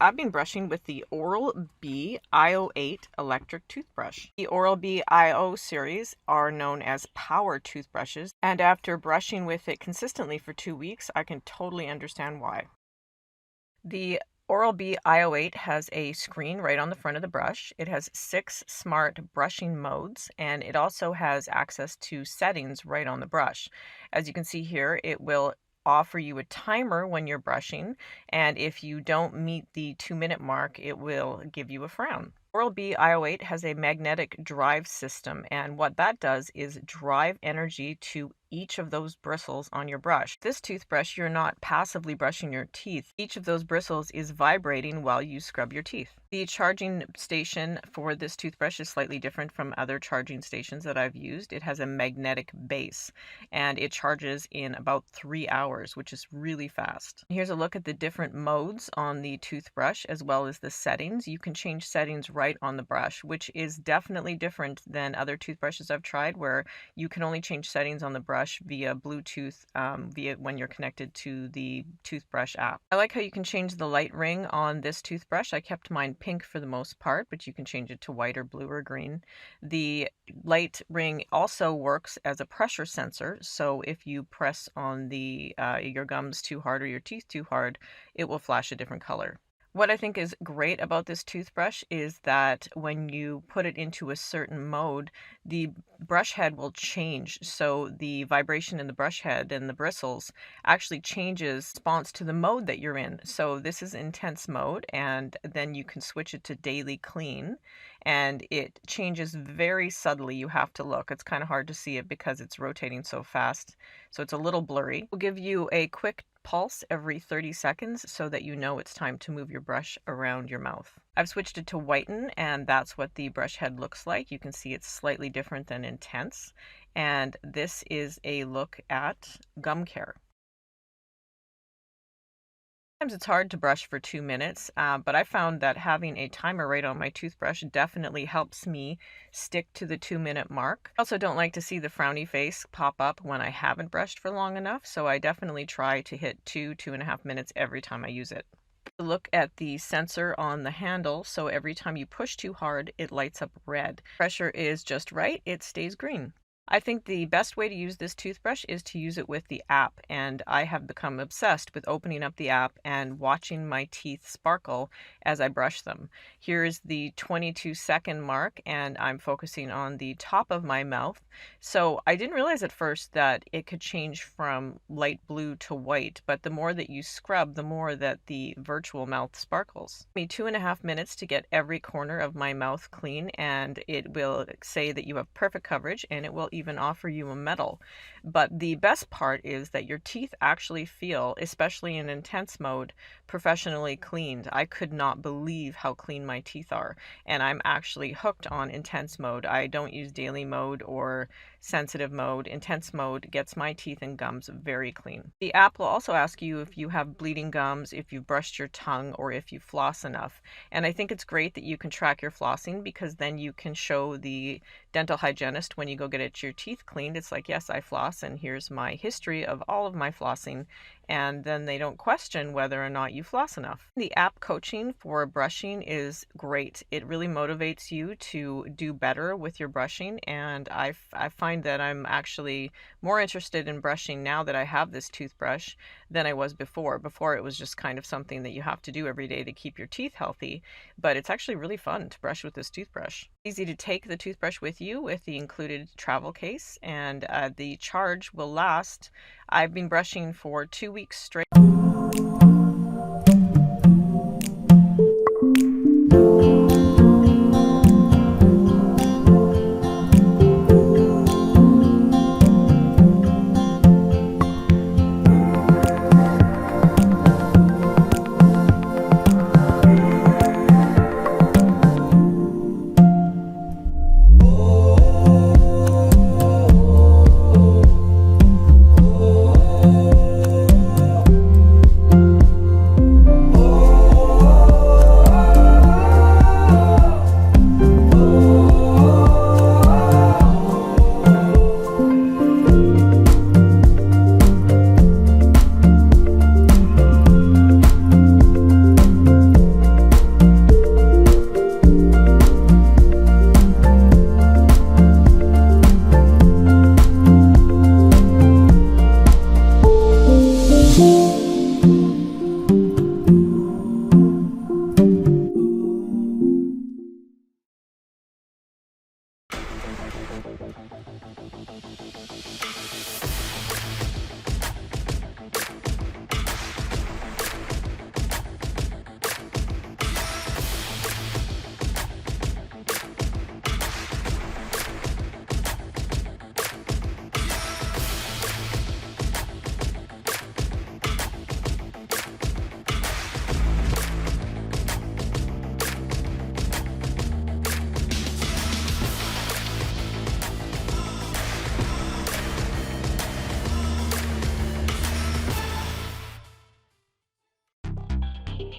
I've been brushing with the Oral-B IO8 electric toothbrush. The Oral-B IO series are known as power toothbrushes, and after brushing with it consistently for 2 weeks, I can totally understand why. The Oral-B IO8 has a screen right on the front of the brush. It has 6 smart brushing modes, and it also has access to settings right on the brush. As you can see here, it will offer you a timer when you're brushing, and if you don't meet the 2-minute mark, it will give you a frown. Oral-B IO8 has a magnetic drive system, and what that does is drive energy to each of those bristles on your brush. This toothbrush, you're not passively brushing your teeth. Each of those bristles is vibrating while you scrub your teeth. The charging station for this toothbrush is slightly different from other charging stations that I've used. It has a magnetic base, and it charges in about 3 hours, which is really fast. Here's a look at the different modes on the toothbrush as well as the settings. You can change settings right on the brush, which is definitely different than other toothbrushes I've tried where you can only change settings on the brush via Bluetooth via when you're connected to the toothbrush app. I like how you can change the light ring on this toothbrush. I kept mine pink for the most part, but you can change it to white or blue or green. The light ring also works as a pressure sensor, so if you press on the your gums too hard or your teeth too hard, it will flash a different color. What I think is great about this toothbrush is that when you put it into a certain mode, the brush head will change. So the vibration in the brush head and the bristles actually changes response to the mode that you're in. So this is intense mode, and then you can switch it to daily clean, and it changes very subtly. You have to look. It's kind of hard to see it because it's rotating so fast. So it's a little blurry. We'll give you a quick pulse every 30 seconds so that you know it's time to move your brush around your mouth. I've switched it to Whiten, and that's what the brush head looks like. You can see it's slightly different than Intense, and this is a look at gum care. Sometimes it's hard to brush for 2 minutes, but I found that having a timer right on my toothbrush definitely helps me stick to the 2-minute mark. I also don't like to see the frowny face pop up when I haven't brushed for long enough, so I definitely try to hit 2.5 minutes every time I use it. Look at the sensor on the handle, so every time you push too hard, it lights up red. Pressure is just right, it stays green. I think the best way to use this toothbrush is to use it with the app, and I have become obsessed with opening up the app and watching my teeth sparkle as I brush them. Here's the 22-second mark, and I'm focusing on the top of my mouth. So I didn't realize at first that it could change from light blue to white, but the more that you scrub, the more that the virtual mouth sparkles. It took me 2.5 minutes to get every corner of my mouth clean, and it will say that you have perfect coverage, and it will even offer you a medal. But the best part is that your teeth actually feel, especially in intense mode, professionally cleaned. I could not believe how clean my teeth are, and I'm actually hooked on intense mode. I don't use daily mode or sensitive mode. Intense mode gets my teeth and gums very clean. The app will also ask you if you have bleeding gums, if you've brushed your tongue, or if you floss enough. And I think it's great that you can track your flossing, because then you can show the dental hygienist when you go get your teeth cleaned. It's like, yes, I floss, and here's my history of all of my flossing, and then they don't question whether or not you floss enough. The app coaching for brushing is great. It really motivates you to do better with your brushing, and I find that I'm actually more interested in brushing now that I have this toothbrush than I was before. Before, it was just kind of something that you have to do every day to keep your teeth healthy, but it's actually really fun to brush with this toothbrush. Easy to take the toothbrush with you with the included travel case, and the charge will last. I've been brushing for 2 weeks straight.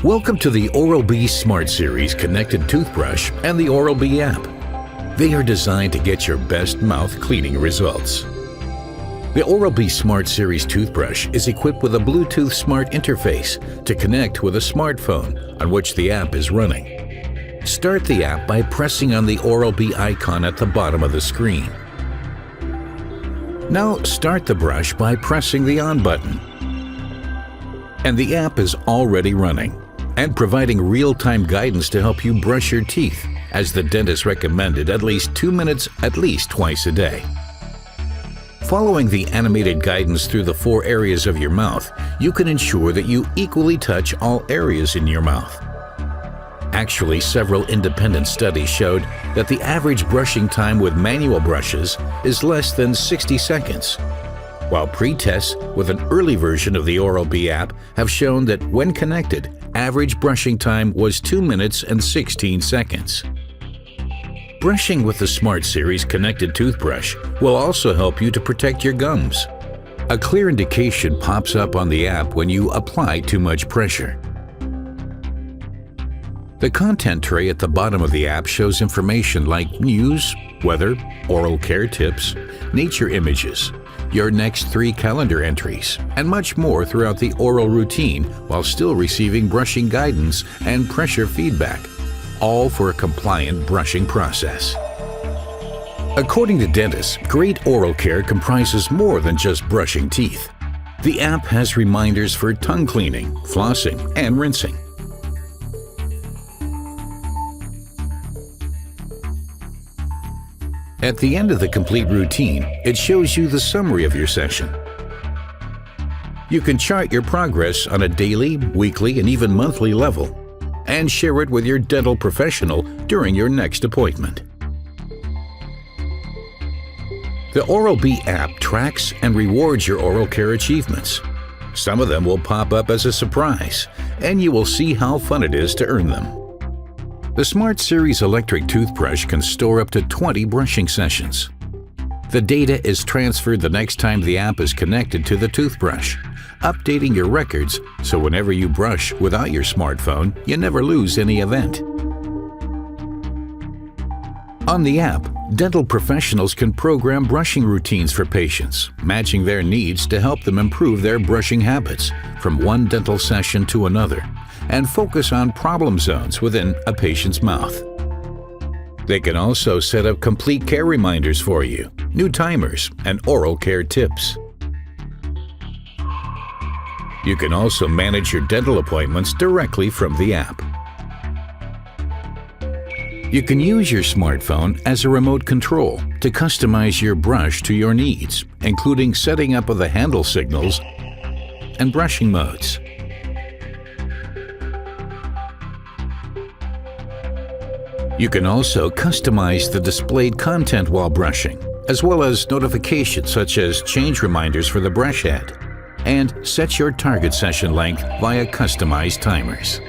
Welcome to the Oral-B Smart Series Connected Toothbrush and the Oral-B app. They are designed to get your best mouth cleaning results. The Oral-B Smart Series toothbrush is equipped with a Bluetooth smart interface to connect with a smartphone on which the app is running. Start the app by pressing on the Oral-B icon at the bottom of the screen. Now start the brush by pressing the on button. And the app is already running and providing real-time guidance to help you brush your teeth, as the dentist recommended at least 2 minutes at least twice a day. Following the animated guidance through the 4 areas of your mouth, you can ensure that you equally touch all areas in your mouth. Actually, several independent studies showed that the average brushing time with manual brushes is less than 60 seconds, while pre-tests with an early version of the Oral-B app have shown that when connected, average brushing time was 2 minutes and 16 seconds. Brushing with the Smart Series connected toothbrush will also help you to protect your gums. A clear indication pops up on the app when you apply too much pressure. The content tray at the bottom of the app shows information like news, weather, oral care tips, nature images, your next 3 calendar entries, and much more throughout the oral routine while still receiving brushing guidance and pressure feedback, all for a compliant brushing process. According to dentists, great oral care comprises more than just brushing teeth. The app has reminders for tongue cleaning, flossing, and rinsing. At the end of the complete routine, it shows you the summary of your session. You can chart your progress on a daily, weekly, and even monthly level, and share it with your dental professional during your next appointment. The Oral-B app tracks and rewards your oral care achievements. Some of them will pop up as a surprise, and you will see how fun it is to earn them. The Smart Series electric toothbrush can store up to 20 brushing sessions. The data is transferred the next time the app is connected to the toothbrush, updating your records so whenever you brush without your smartphone, you never lose any event. On the app, dental professionals can program brushing routines for patients, matching their needs to help them improve their brushing habits from one dental session to another, and focus on problem zones within a patient's mouth. They can also set up complete care reminders for you, new timers, and oral care tips. You can also manage your dental appointments directly from the app. You can use your smartphone as a remote control to customize your brush to your needs, including setting up of the handle signals and brushing modes. You can also customize the displayed content while brushing, as well as notifications such as change reminders for the brush head, and set your target session length via customized timers.